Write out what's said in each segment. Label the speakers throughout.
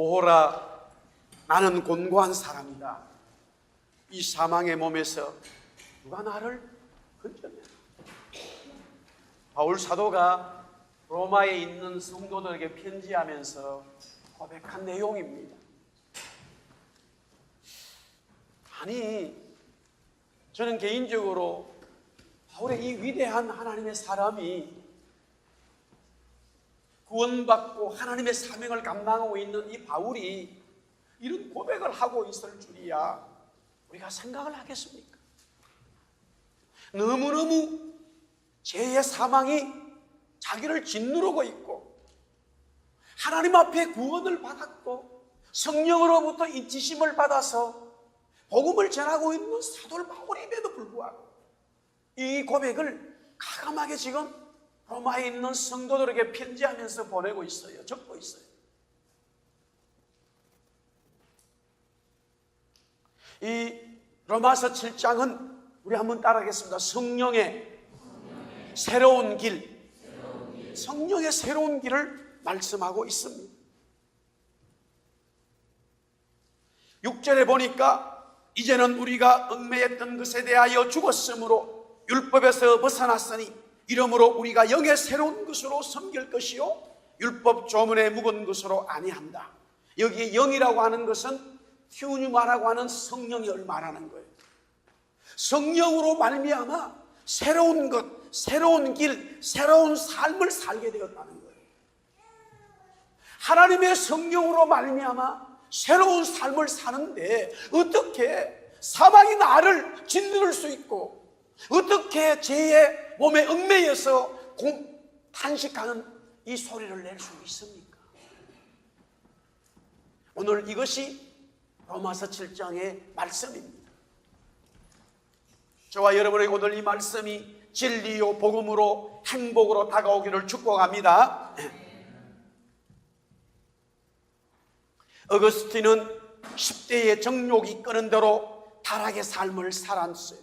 Speaker 1: 오호라, 나는 곤고한 사람이다. 이 사망의 몸에서 누가 나를 건져내? 바울 사도가 로마에 있는 성도들에게 편지하면서 고백한 내용입니다. 아니, 저는 개인적으로 바울의 이 위대한 하나님의 사람이 구원받고 하나님의 사명을 감당하고 있는 이 바울이 이런 고백을 하고 있을 줄이야 우리가 생각을 하겠습니까? 너무너무 죄의 사망이 자기를 짓누르고 있고 하나님 앞에 구원을 받았고 성령으로부터 인치심을 받아서 복음을 전하고 있는 사도 바울임에도 불구하고 이 고백을 가감하게 지금 로마에 있는 성도들에게 편지하면서 보내고 있어요. 적고 있어요. 이 로마서 7장은 우리 한번 따라하겠습니다. 성령의 새로운 길, 성령의 새로운 길을 말씀하고 있습니다. 6절에 보니까 이제는 우리가 얽매였던 것에 대하여 죽었으므로 율법에서 벗어났으니 이러므로 우리가 영의 새로운 것으로 섬길 것이요 율법 조문에 묵은 것으로 아니한다. 여기에 영이라고 하는 것은 튜뉴마라고 하는 성령을 말하는 거예요. 성령으로 말미암아 새로운 것, 새로운 길, 새로운 삶을 살게 되었다는 거예요. 하나님의 성령으로 말미암아 새로운 삶을 사는데 어떻게 사망이 나를 짓누를 수 있고 어떻게 죄의 몸에 얽매여서 탄식하는 이 소리를 낼 수 있습니까? 오늘 이것이 로마서 7장의 말씀입니다. 저와 여러분에게 오늘 이 말씀이 진리요 복음으로 행복으로 다가오기를 축복합니다. 어거스틴은 10대의 정욕이 끄는 대로 타락의 삶을 살았어요.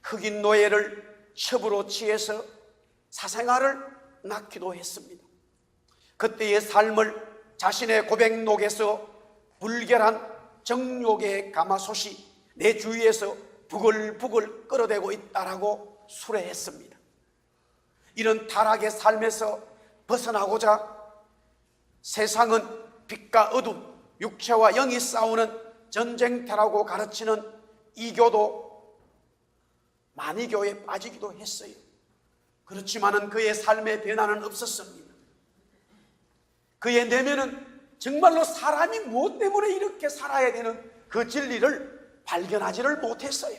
Speaker 1: 흑인 노예를 첩으로 취해서 사생활을 낳기도 했습니다. 그때의 삶을 자신의 고백록에서 불결한 정욕의 가마솥이 내 주위에서 부글부글 끓어대고 있다라고 수레했습니다. 이런 타락의 삶에서 벗어나고자 세상은 빛과 어둠, 육체와 영이 싸우는 전쟁터라고 가르치는 이교도 만이교에 빠지기도 했어요. 그렇지만은 그의 삶의 변화는 없었습니다. 그의 내면은 정말로 사람이 무엇 때문에 이렇게 살아야 되는 그 진리를 발견하지를 못했어요.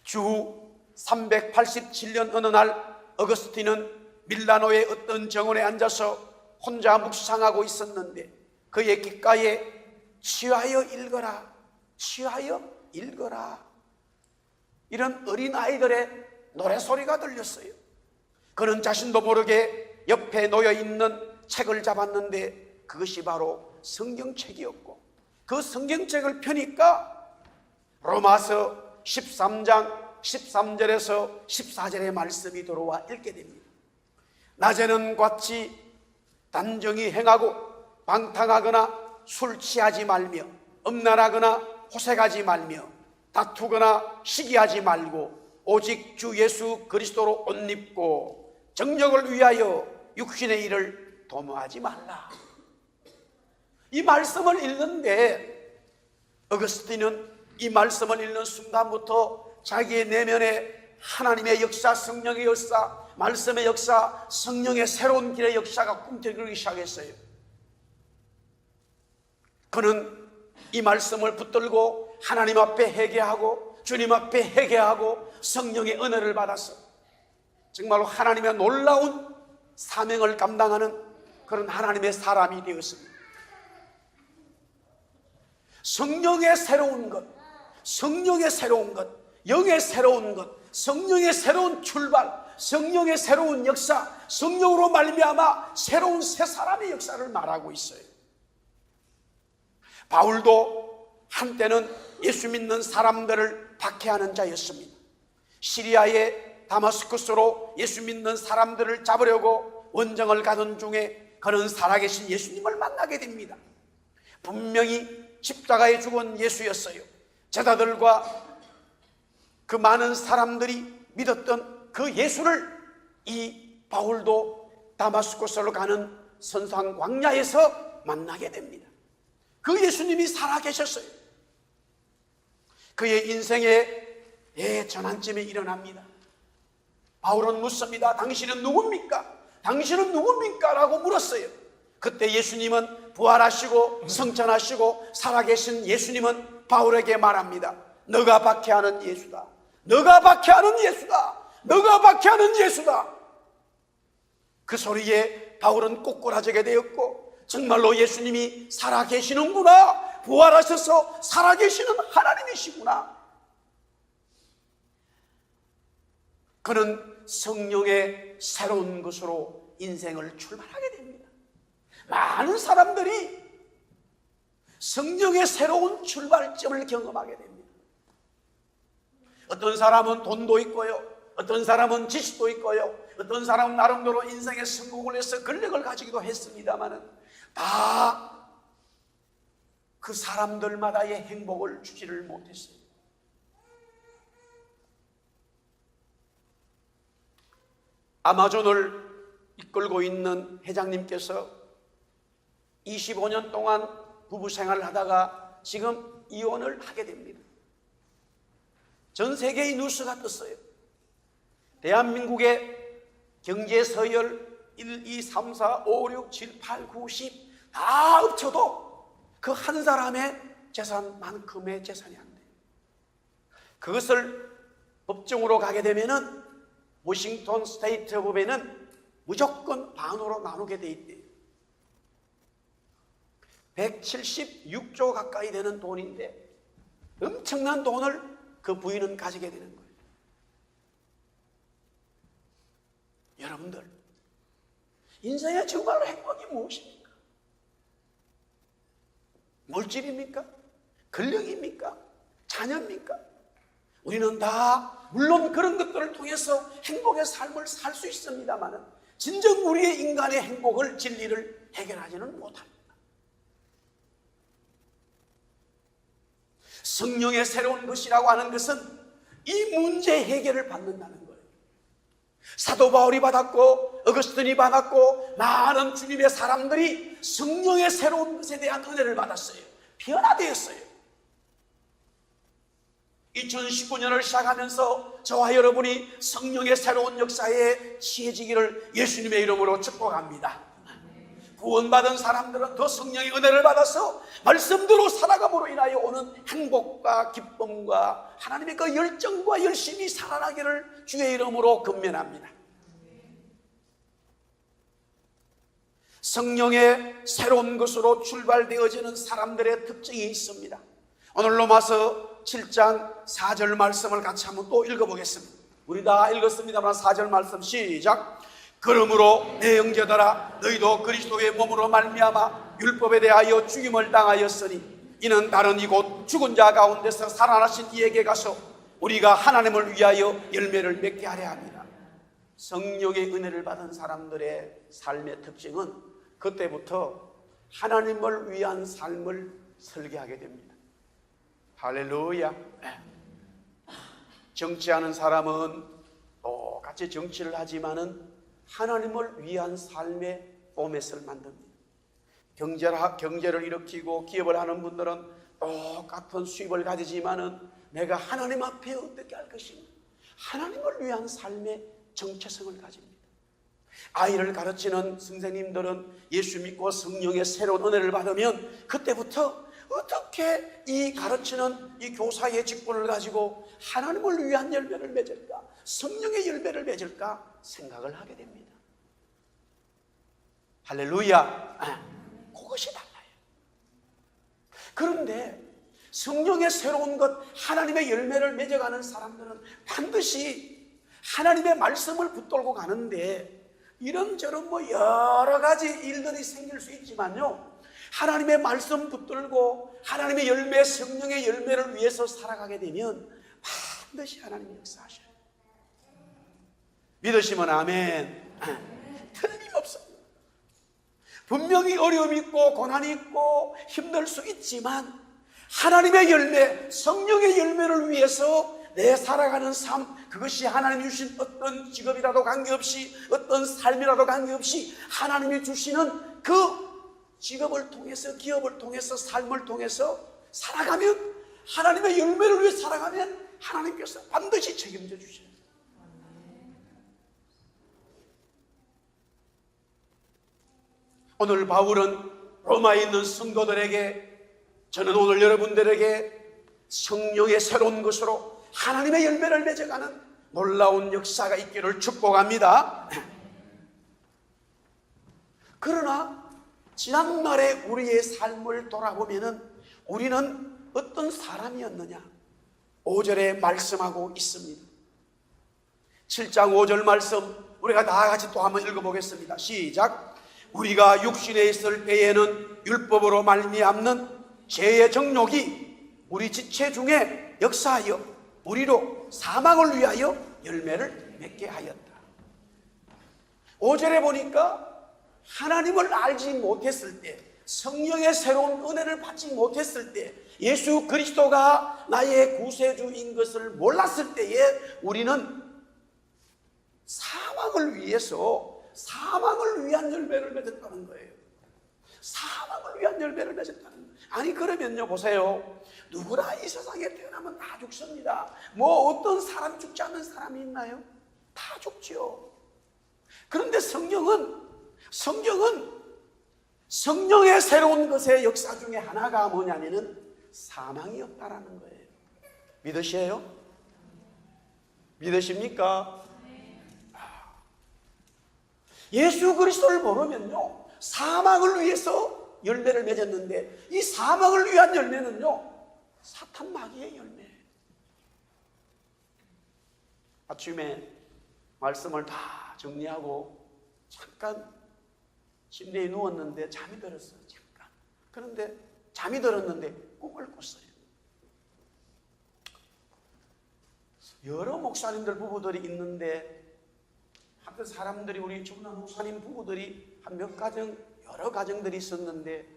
Speaker 1: 주 387년 어느 날 어거스틴은 밀라노의 어떤 정원에 앉아서 혼자 묵상하고 있었는데 그의 귓가에 취하여 읽어라, 취하여 읽어라 이런 어린아이들의 노래소리가 들렸어요. 그는 자신도 모르게 옆에 놓여있는 책을 잡았는데 그것이 바로 성경책이었고 그 성경책을 펴니까 로마서 13장 13절에서 14절의 말씀이 들어와 읽게 됩니다. 낮에는 같이 단정히 행하고 방탕하거나 술 취하지 말며 음란하거나 호색하지 말며 다투거나 시기하지 말고 오직 주 예수 그리스도로 옷 입고 정력을 위하여 육신의 일을 도모하지 말라. 이 말씀을 읽는데 어거스틴은 이 말씀을 읽는 순간부터 자기의 내면에 하나님의 역사, 성령의 역사, 말씀의 역사, 성령의 새로운 길의 역사가 꿈틀거리기 시작했어요. 그는 이 말씀을 붙들고 하나님 앞에 회개하고 주님 앞에 회개하고 성령의 은혜를 받아서 정말로 하나님의 놀라운 사명을 감당하는 그런 하나님의 사람이 되었습니다. 성령의 새로운 것, 성령의 새로운 것, 영의 새로운 것, 성령의 새로운 출발, 성령의 새로운 역사, 성령으로 말미암아 새로운 새 사람의 역사를 말하고 있어요. 바울도 한때는 예수 믿는 사람들을 박해하는 자였습니다. 시리아의 다마스쿠스로 예수 믿는 사람들을 잡으려고 원정을 가던 중에 그는 살아계신 예수님을 만나게 하게 됩니다. 분명히 십자가에 죽은 예수였어요. 제자들과 그 많은 사람들이 믿었던 그 예수를 이 바울도 다마스쿠스로 가는 선상 광야에서 만나게 됩니다. 그 예수님이 살아계셨어요. 그의 인생에 전환점이 일어납니다. 바울은 묻습니다. 당신은 누굽니까? 당신은 누굽니까? 라고 물었어요. 그때 예수님은 부활하시고 성천하시고 살아계신 예수님은 바울에게 말합니다. 너가 박해하는 예수다. 너가 박해하는 예수다. 너가 박해하는 예수다. 그 소리에 바울은 꼬꾸라지게 되었고, 정말로 예수님이 살아계시는구나, 부활하셔서 살아계시는 하나님이시구나. 그는 성령의 새로운 것으로 인생을 출발하게 됩니다. 많은 사람들이 성령의 새로운 출발점을 경험하게 됩니다. 어떤 사람은 돈도 있고요, 어떤 사람은 지식도 있고요, 어떤 사람은 나름대로 인생의 성공을 해서 권력을 가지기도 했습니다마는 다 그 사람들마다의 행복을 주지를 못했어요. 아마존을 이끌고 있는 회장님께서 25년 동안 부부 생활을 하다가 지금 이혼을 하게 됩니다. 전 세계의 뉴스가 떴어요. 대한민국의 경제 서열 1, 2, 3, 4, 5, 6, 7, 8, 9, 10 다 합쳐도 그 한 사람의 재산만큼의 재산이 안 돼요. 그것을 법정으로 가게 되면은 워싱턴 스테이트 법에는 무조건 반으로 나누게 돼 있대요. 176조 가까이 되는 돈인데 엄청난 돈을 그 부인은 가지게 되는 거예요. 여러분들, 인생에 정말로 행복이 무엇입니까? 물질입니까? 권력입니까? 자녀입니까? 우리는 다 물론 그런 것들을 통해서 행복의 삶을 살 수 있습니다만 진정 우리의 인간의 행복을, 진리를 해결하지는 못합니다. 성령의 새로운 것이라고 하는 것은 이 문제 해결을 받는다는 거예요. 사도 바울이 받았고 어거스틴이 받았고 많은 주님의 사람들이 성령의 새로운 것에 대한 은혜를 받았어요. 변화되었어요. 2019년을 시작하면서 저와 여러분이 성령의 새로운 역사에 취해지기를 예수님의 이름으로 축복합니다. 구원받은 사람들은 더 성령의 은혜를 받아서 말씀대로 살아감으로 인하여 오는 행복과 기쁨과 하나님의 그 열정과 열심히 살아나기를 주의 이름으로 권면합니다. 성령의 새로운 것으로 출발되어지는 사람들의 특징이 있습니다. 오늘 로마서 7장 4절 말씀을 같이 한번 또 읽어보겠습니다. 우리 다 읽었습니다만 4절 말씀 시작. 그러므로 내 형제들아 너희도 그리스도의 몸으로 말미암아 율법에 대하여 죽임을 당하였으니 이는 다른 이곳 죽은 자 가운데서 살아나신 이에게 가서 우리가 하나님을 위하여 열매를 맺게 하려 합니다. 성령의 은혜를 받은 사람들의 삶의 특징은 그때부터 하나님을 위한 삶을 설계하게 됩니다. 할렐루야. 정치하는 사람은 똑같이 정치를 하지만은 하나님을 위한 삶의 포맷을 만듭니다. 경제를 일으키고 기업을 하는 분들은 똑같은 수입을 가지지만은 내가 하나님 앞에 어떻게 할 것인가, 하나님을 위한 삶의 정체성을 가집니다. 아이를 가르치는 선생님들은 예수 믿고 성령의 새로운 은혜를 받으면 그때부터 어떻게 이 가르치는 이 교사의 직분을 가지고 하나님을 위한 열매를 맺을까, 성령의 열매를 맺을까 생각을 하게 됩니다. 할렐루야. 그것이 달라요. 그런데 성령의 새로운 것, 하나님의 열매를 맺어가는 사람들은 반드시 하나님의 말씀을 붙들고 가는데 이런저런 여러 가지 일들이 생길 수 있지만요, 하나님의 말씀 붙들고 하나님의 열매, 성령의 열매를 위해서 살아가게 되면 반드시 하나님이 역사하셔요. 믿으시면 아멘. 틀림없어요. 분명히 어려움이 있고 고난이 있고 힘들 수 있지만 하나님의 열매, 성령의 열매를 위해서 내 살아가는 삶, 그것이 하나님이 주신 어떤 직업이라도 관계없이, 어떤 삶이라도 관계없이 하나님이 주시는 그 직업을 통해서, 기업을 통해서, 삶을 통해서 살아가면, 하나님의 열매를 위해 살아가면 하나님께서 반드시 책임져 주셔요. 오늘 바울은 로마에 있는 성도들에게, 저는 오늘 여러분들에게 성령의 새로운 것으로 하나님의 열매를 맺어가는 놀라운 역사가 있기를 축복합니다. 그러나 지난날의 우리의 삶을 돌아보면 우리는 어떤 사람이었느냐? 5절에 말씀하고 있습니다. 7장 5절 말씀 우리가 다 같이 또 한번 읽어보겠습니다. 시작. 우리가 육신에 있을 때에는 율법으로 말미암는 죄의 정욕이 우리 지체 중에 역사하여 우리로 사망을 위하여 열매를 맺게 하였다. 5절에 보니까 하나님을 알지 못했을 때, 성령의 새로운 은혜를 받지 못했을 때, 예수 그리스도가 나의 구세주인 것을 몰랐을 때에 우리는 사망을 위해서, 사망을 위한 열매를 맺었다는 거예요. 사망을 위한 열매를 맺었다는 거예요. 아니 그러면요, 보세요. 누구나 이 세상에 태어나면 다 죽습니다. 뭐 어떤 사람이 죽지 않는 사람이 있나요? 다 죽죠. 그런데 성경은 성령의 새로운 것의 역사 중에 하나가 뭐냐면은 사망이 없다라는 거예요. 믿으세요? 믿으십니까? 예수 그리스도를 모르면요, 사망을 위해서 열매를 맺었는데, 이 사망을 위한 열매는요, 사탄 마귀의 열매. 아침에 말씀을 다 정리하고 잠깐 침대에 누웠는데 잠이 들었어요. 잠깐. 그런데 잠이 들었는데 꿈을 꿨어요. 여러 목사님들 부부들이 있는데, 하여튼 사람들이, 우리 주문한 목사님 부부들이 한 몇 가정, 여러 가정들이 있었는데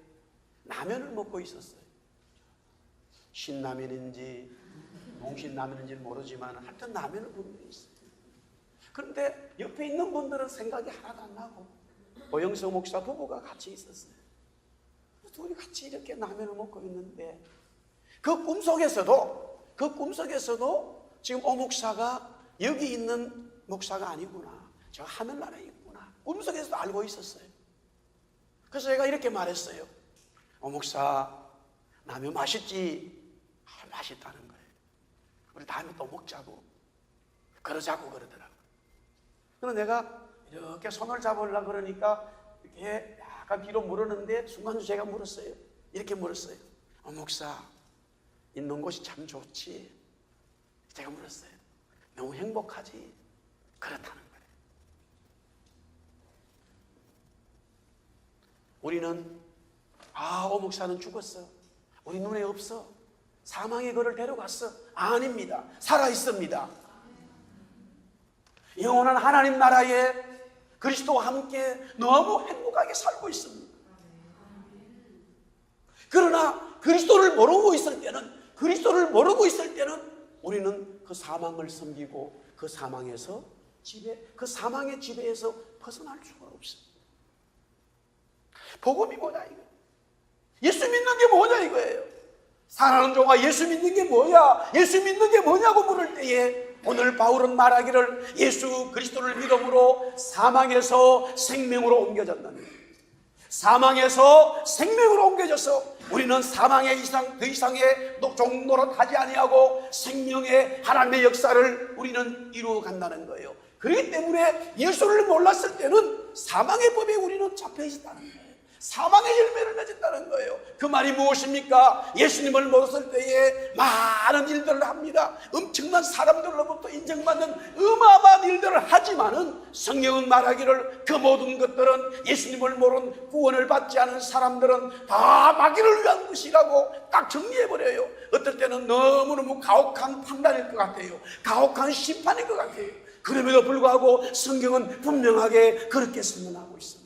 Speaker 1: 라면을 먹고 있었어요. 신라면인지 농신라면인지 모르지만 하여튼 라면을 먹고 있어요. 그런데 옆에 있는 분들은 생각이 하나도 안 나고, 오영석 목사 부부가 같이 있었어요. 둘이 같이 이렇게 라면을 먹고 있는데 그 꿈속에서도 지금 오 목사가 여기 있는 목사가 아니구나, 저 하늘나라에 있구나, 꿈속에서도 알고 있었어요. 그래서 제가 이렇게 말했어요. 오 목사, 라면 맛있지? 맛있다는 거예요. 우리 다음에 또 먹자고, 그러자고 그러더라고요. 그래서 내가 이렇게 손을 잡으려고 그러니까 이렇게 약간 뒤로 물었는데, 순간 제가 물었어요. 이렇게 물었어요. 오 목사, 있는 곳이 참 좋지? 제가 물었어요. 너무 행복하지? 그렇다는 거예요. 우리는 오 목사는 죽었어, 우리 눈에 없어, 사망의 그를 데려갔어. 아닙니다. 살아있습니다. 영원한 하나님 나라에 그리스도와 함께 너무 행복하게 살고 있습니다. 그러나 그리스도를 모르고 있을 때는 우리는 그 사망을 섬기고 그 사망의 지배에서 벗어날 수가 없습니다. 복음이 뭐냐 이거? 예수 믿는 게 뭐냐 이거예요. 사랑하는 종아, 예수 믿는 게 뭐야? 예수 믿는 게 뭐냐고 물을 때에 오늘 바울은 말하기를 예수 그리스도를 믿음으로 사망에서 생명으로 옮겨졌다는, 사망에서 생명으로 옮겨져서 우리는 사망의 더 이상의 종노릇 하지 아니하고 생명의 하나님의 역사를 우리는 이루어 간다는 거예요. 그렇기 때문에 예수를 몰랐을 때는 사망의 법에 우리는 잡혀 있었다는 거예요. 사망의 열매를 맺었다는 거예요. 그 말이 무엇입니까? 예수님을 모셨을 때에 많은 일들을 합니다. 엄청난 사람들로부터 인정받는 어마어마한 일들을 하지만은 성경은 말하기를 그 모든 것들은 예수님을 모른 구원을 받지 않은 사람들은 다 마귀를 위한 것이라고 딱 정리해버려요. 어떨 때는 너무너무 가혹한 판단일 것 같아요. 가혹한 심판일 것 같아요. 그럼에도 불구하고 성경은 분명하게 그렇게 선언하고 있습니다.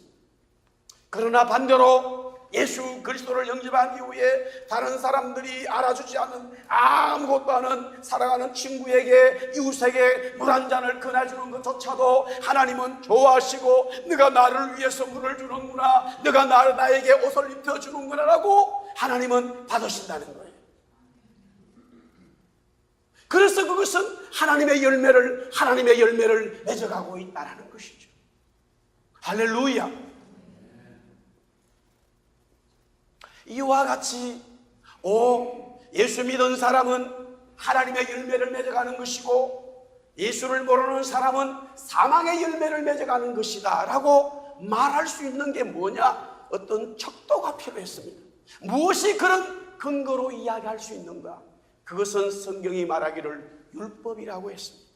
Speaker 1: 그러나 반대로 예수 그리스도를 영접한 이후에 다른 사람들이 알아주지 않는 아무것도 아는 살아가는 친구에게 이웃에게 물 한 잔을 권해주는 것조차도 하나님은 좋아하시고 네가 나를 위해서 물을 주는구나, 네가 나에게 옷을 입혀주는구나 라고 하나님은 받으신다는 거예요. 그래서 그것은 하나님의 열매를 맺어가고 있다는 것이죠. 할렐루야. 이와 같이 예수 믿은 사람은 하나님의 열매를 맺어가는 것이고 예수를 모르는 사람은 사망의 열매를 맺어가는 것이다 라고 말할 수 있는 게 뭐냐? 어떤 척도가 필요했습니다. 무엇이 그런 근거로 이야기할 수 있는가? 그것은 성경이 말하기를 율법이라고 했습니다.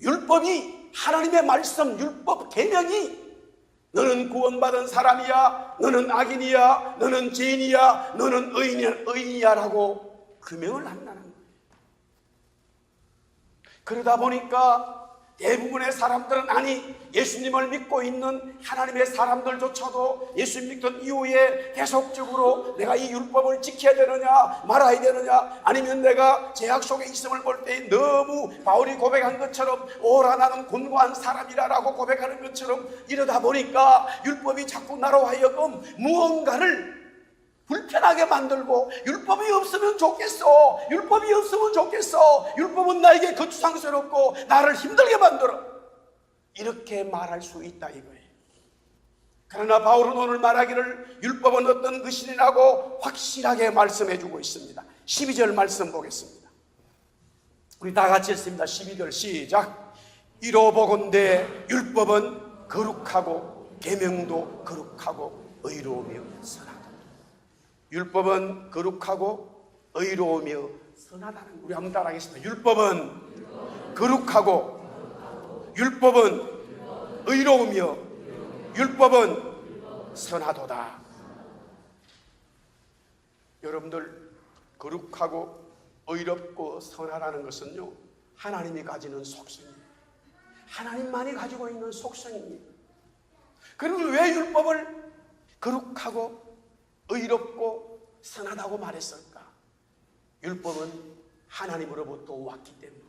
Speaker 1: 율법이, 하나님의 말씀, 율법, 계명이 너는 구원받은 사람이야, 너는 악인이야, 너는 죄인이야, 너는 의인이야 라고 규명을 한다는 거예요. 그러다 보니까 대부분의 사람들은, 아니 예수님을 믿고 있는 하나님의 사람들조차도 예수 믿던 이후에 계속적으로 내가 이 율법을 지켜야 되느냐 말아야 되느냐, 아니면 내가 죄악 속에 있음을 볼 때 너무 바울이 고백한 것처럼 오라 나는 곤고한 사람이라고 고백하는 것처럼 이러다 보니까 율법이 자꾸 나로 하여금 무언가를 불편하게 만들고, 율법이 없으면 좋겠어, 율법이 없으면 좋겠어, 율법은 나에게 거추장스럽고 나를 힘들게 만들어, 이렇게 말할 수 있다 이거예요. 그러나 바울은 오늘 말하기를 율법은 어떤 것이라고 확실하게 말씀해 주고 있습니다. 12절 말씀 보겠습니다. 우리 다 같이 했습니다. 12절 시작. 이로보건대 율법은 거룩하고 계명도 거룩하고 의로우며 선하다. 율법은 거룩하고 의로우며 선하다는 거. 우리 한번 따라하겠습니다. 율법은 거룩하고 율법은 의로우며 율법은 선하도다. 여러분들, 거룩하고 의롭고 선하다는 것은요, 하나님이 가지는 속성입니다. 하나님만이 가지고 있는 속성입니다. 그러면 왜 율법을 거룩하고 의롭고 선하다고 말했을까? 율법은 하나님으로부터 왔기 때문에.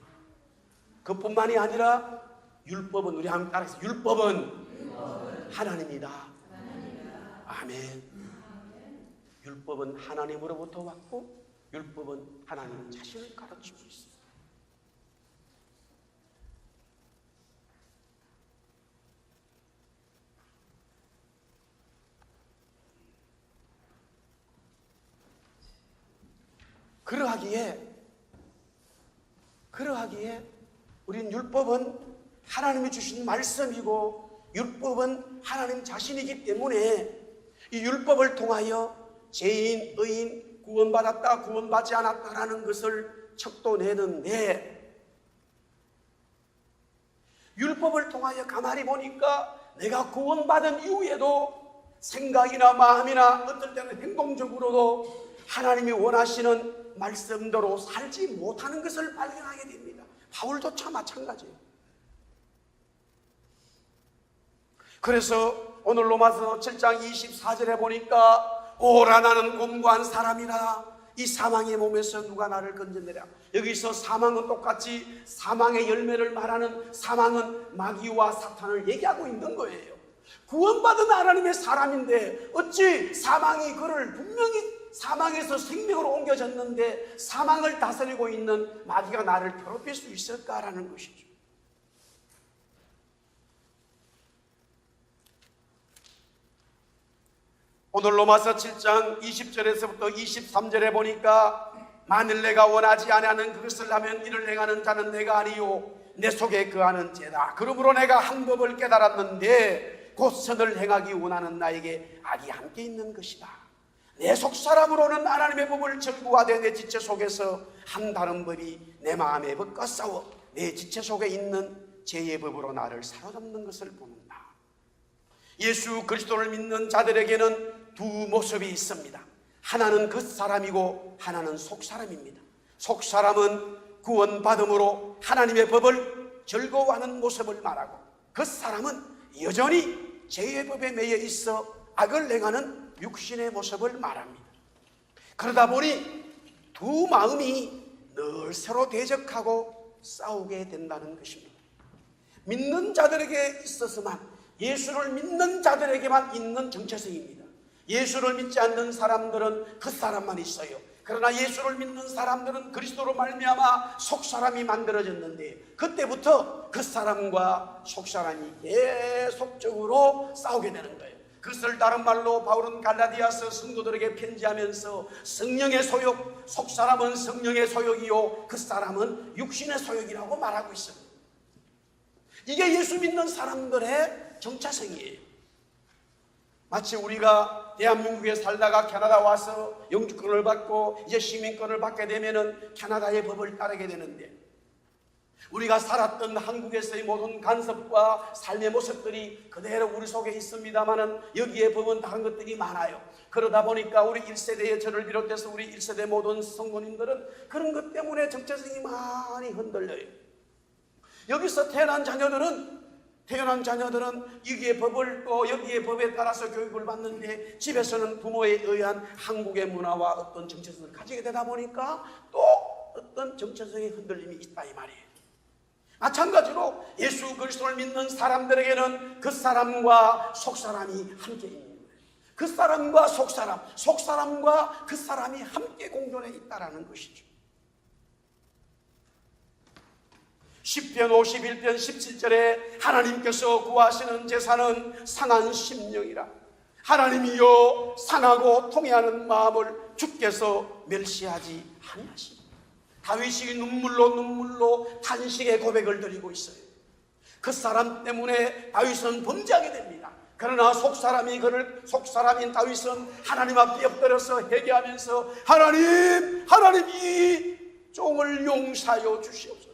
Speaker 1: 그뿐만이 아니라 율법은, 우리 한번 따라해서 율법은 하나님이다. 아멘. 율법은 하나님으로부터 왔고 율법은 하나님 자신을 가르치고 있습니다. 그러하기에 우린 율법은 하나님이 주신 말씀이고 율법은 하나님 자신이기 때문에 이 율법을 통하여 죄인, 의인, 구원받았다, 구원받지 않았다라는 것을 척도내는데, 율법을 통하여 가만히 보니까 내가 구원받은 이후에도 생각이나 마음이나 어떨 때는 행동적으로도 하나님이 원하시는 말씀대로 살지 못하는 것을 발견하게 됩니다. 바울조차 마찬가지예요. 그래서 오늘 로마서 7장 24절에 보니까 오라 나는 곤고한 사람이라, 이 사망의 몸에서 누가 나를 건져내랴. 여기서 사망은 똑같이 사망의 열매를 말하는, 사망은 마귀와 사탄을 얘기하고 있는 거예요. 구원받은 하나님의 사람인데 어찌 사망이 그를 분명히 사망에서 생명으로 옮겨졌는데 사망을 다스리고 있는 마귀가 나를 괴롭힐 수 있을까라는 것이죠. 오늘 로마서 7장 20절에서부터 23절에 보니까 만일 내가 원하지 아니하는 그것을 하면 이를 행하는 자는 내가 아니요 내 속에 거하는 죄다. 그러므로 내가 한 법을 깨달았는데 곧 선을 행하기 원하는 나에게 악이 함께 있는 것이다. 내 속사람으로는 하나님의 법을 절구하되 내 지체 속에서 한 다른 법이 내 마음에 법과 싸워 내 지체 속에 있는 죄의 법으로 나를 사로잡는 것을 보는다. 예수 그리스도를 믿는 자들에게는 두 모습이 있습니다. 하나는 겉사람이고 하나는 속사람입니다. 속사람은 구원받음으로 하나님의 법을 즐거워하는 모습을 말하고, 겉사람은 여전히 죄의 법에 매여 있어 악을 행하는 육신의 모습을 말합니다. 그러다 보니 두 마음이 늘 서로 대적하고 싸우게 된다는 것입니다. 믿는 자들에게 있어서만, 예수를 믿는 자들에게만 있는 정체성입니다. 예수를 믿지 않는 사람들은 그 사람만 있어요. 그러나 예수를 믿는 사람들은 그리스도로 말미암아 속사람이 만들어졌는데, 그때부터 그 사람과 속사람이 계속적으로 싸우게 되는 거예요. 그것을 다른 말로 바울은 갈라디아서 성도들에게 편지하면서 성령의 소욕, 속사람은 성령의 소욕이요 그 사람은 육신의 소욕이라고 말하고 있습니다. 이게 예수 믿는 사람들의 정체성이에요. 마치 우리가 대한민국에 살다가 캐나다 와서 영주권을 받고 이제 시민권을 받게 되면은 캐나다의 법을 따르게 되는데, 우리가 살았던 한국에서의 모든 간섭과 삶의 모습들이 그대로 우리 속에 있습니다만은 여기에 보면 다른 것들이 많아요. 그러다 보니까 우리 1세대의 저를 비롯해서 우리 1세대 모든 성도님들은 그런 것 때문에 정체성이 많이 흔들려요. 여기서 태어난 자녀들은 여기에 법을 또 여기에 법에 따라서 교육을 받는데, 집에서는 부모에 의한 한국의 문화와 어떤 정체성을 가지게 되다 보니까 또 어떤 정체성의 흔들림이 있다 이 말이에요. 마찬가지로 예수 그리스도를 믿는 사람들에게는 그 사람과 속사람이 함께 있는 거예요. 그 사람과 속사람과 그 사람이 함께 공존해 있다라는 것이죠. 시편 51편 17절에 하나님께서 구하시는 제사는 상한 심령이라. 하나님이여 상하고 통회하는 마음을 주께서 멸시하지 아니하시니. 다윗이 눈물로 탄식의 고백을 드리고 있어요. 그 사람 때문에 다윗은 범죄하게 됩니다. 그러나 속사람인 다윗은 하나님 앞에 엎드려서 회개하면서 하나님 이 종을 용서하여 주시옵소서.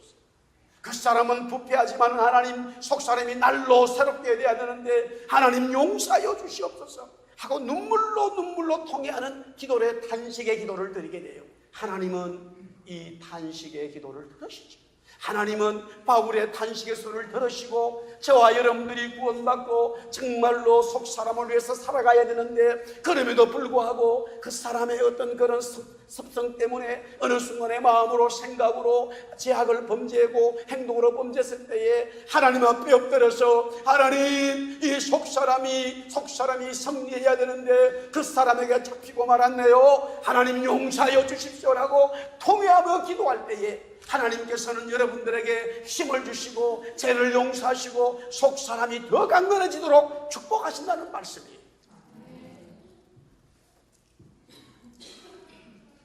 Speaker 1: 그 사람은 부패하지만 하나님, 속사람이 날로 새롭게 돼야 되는데 하나님 용서하여 주시옵소서 하고 눈물로 통해하는 기도를, 탄식의 기도를 드리게 돼요. 하나님은 이 탄식의 기도를 들으시죠. 하나님은 바울의 탄식의 소리를 들으시고 저와 여러분들이 구원받고 정말로 속사람을 위해서 살아가야 되는데, 그럼에도 불구하고 그 사람의 어떤 그런 습성 때문에 어느 순간에 마음으로 생각으로 죄악을 범죄하고 행동으로 범죄했을 때에 하나님 앞에 엎드려서 하나님, 이 속사람이 승리해야 되는데 그 사람에게 잡히고 말았네요. 하나님 용서하여 주십시오라고 통회하며 기도할 때에 하나님께서는 여러분들에게 힘을 주시고 죄를 용서하시고 속사람이 더 강건해지도록 축복하신다는 말씀이에요.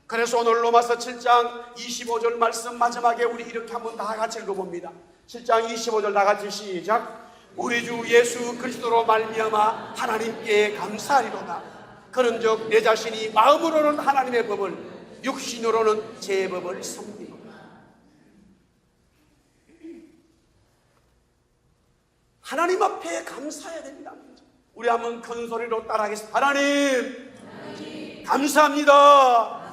Speaker 1: 그래서 오늘 로마서 7장 25절 말씀 마지막에 우리 이렇게 한번 다 같이 읽어봅니다. 7장 25절 다 같이 시작. 우리 주 예수 그리스도로 말미암아 하나님께 감사하리로다. 그런즉 내 자신이 마음으로는 하나님의 법을, 육신으로는 제 법을 섬기고. 하나님 앞에 감사해야 됩니다. 우리 한번 큰 소리로 따라하겠습니다. 하나님 감사합니다.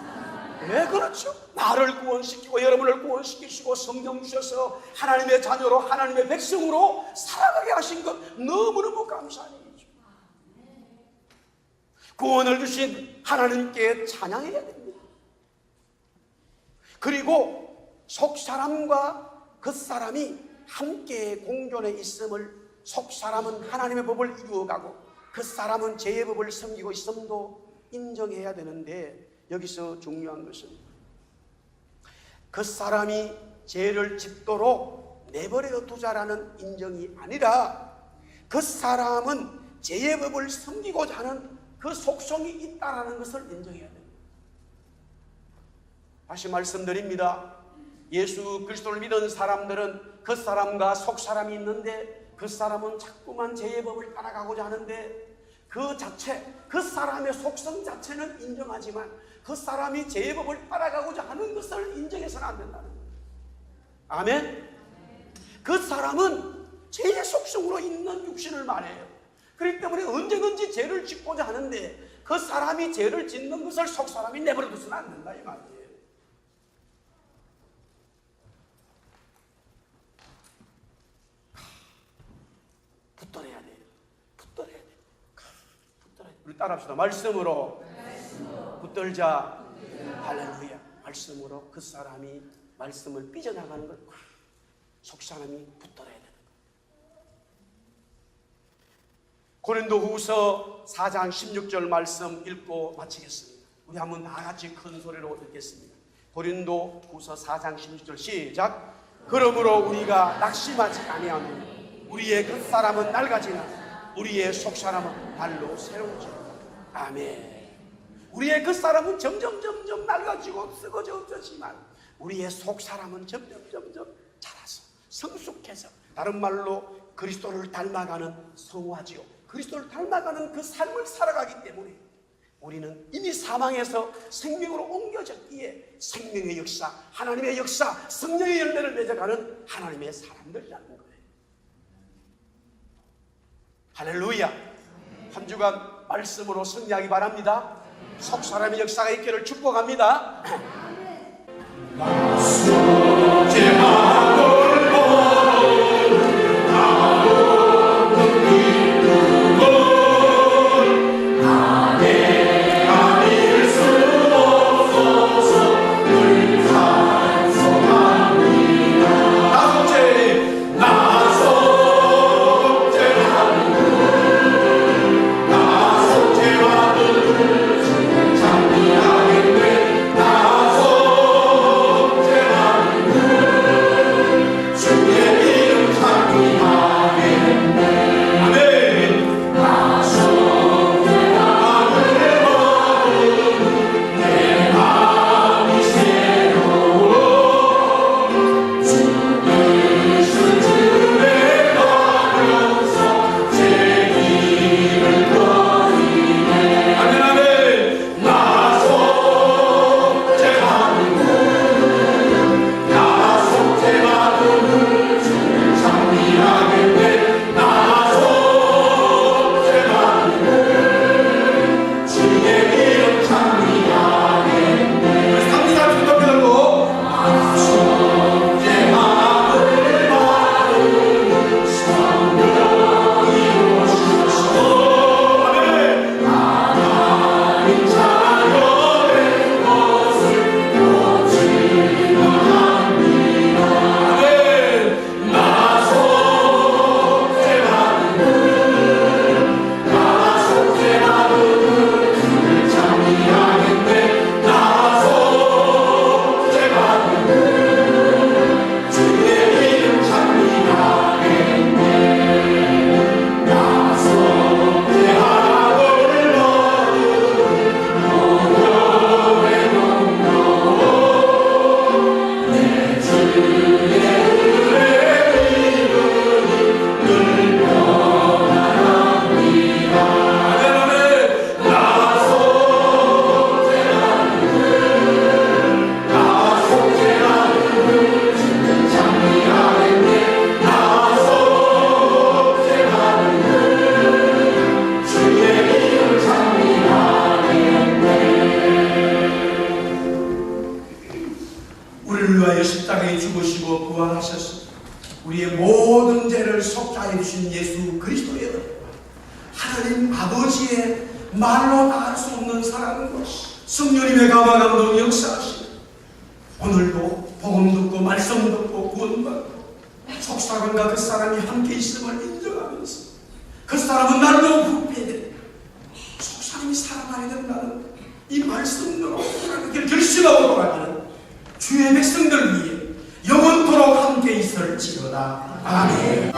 Speaker 1: 네, 그렇죠. 나를 구원시키고 여러분을 구원시키시고 성령 주셔서 하나님의 자녀로, 하나님의 백성으로 살아가게 하신 것 너무너무 감사한 일이죠. 구원을 주신 하나님께 찬양해야 됩니다. 그리고 속사람과 겉사람이 함께 공존해 있음을, 속사람은 하나님의 법을 이루어가고 겉사람은 죄의 법을 섬기고 있음도 인정해야 되는데, 여기서 중요한 것은 겉사람이 죄를 짓도록 내버려 두자라는 인정이 아니라 겉사람은 죄의 법을 섬기고자 하는 그 속성이 있다라는 것을 인정해야 됩니다. 다시 말씀드립니다. 예수 그리스도를 믿은 사람들은 겉사람과 속사람이 있는데, 겉사람은 자꾸만 죄의 법을 따라가고자 하는데 그 사람의 속성 자체는 인정하지만 그 사람이 죄의 법을 따라가고자 하는 것을 인정해서는 안 된다는 거예요. 아멘? 그 사람은 죄의 속성으로 있는 육신을 말해요. 그렇기 때문에 언제든지 죄를 짓고자 하는데 그 사람이 죄를 짓는 것을 속사람이 내버려둬서는 안 된다 이 말이에요. 붙들어야 돼요. 우리 따라합시다. 말씀으로 붙들자. 할렐루야. 말씀으로 그 사람이 말씀을 삐져나가는 걸 속 사람이 붙들어야 되는 거예요. 고린도후서 4장 16절 말씀 읽고 마치겠습니다. 우리 한번 다 같이 큰 소리로 읽겠습니다. 고린도후서 4장 16절 시작. 그러므로 우리가 낙심하지 아니하면 우리의 겉사람은 낡아지나 우리의 속사람은 발로 새로워져. 아멘. 우리의 겉사람은 점점 낡아지고 썩어져 없어지만 우리의 속사람은 점점 자라서 성숙해서, 다른 말로 그리스도를 닮아가는 성화지요, 그리스도를 닮아가는 그 삶을 살아가기 때문에 우리는 이미 사망에서 생명으로 옮겨졌기에 생명의 역사, 하나님의 역사, 성령의 열매를 맺어가는 하나님의 사람들이라는 거예요. 할렐루야. 한 주간 말씀으로 승리하기 바랍니다. 속 사람의 역사가 있기를 축복합니다.
Speaker 2: 우리의 모든 죄를 속죄해 주신 예수 그리스도의 은혜와 하나님 아버지의 말로 다할 수 없는 사랑과 성령님의 감화 감동 역사하시고 오늘도 복음 듣고 말씀 듣고 구원받고 속사람과 그 사람이 함께 있음을 인정하면서 그 사람은 날로 부패되고 속사람이 살아나야 된다는 이 말씀으로 하나님께 결심하고 돌아가는 주의 백성들 위해 영원토록 함께 있을지어다. 아멘.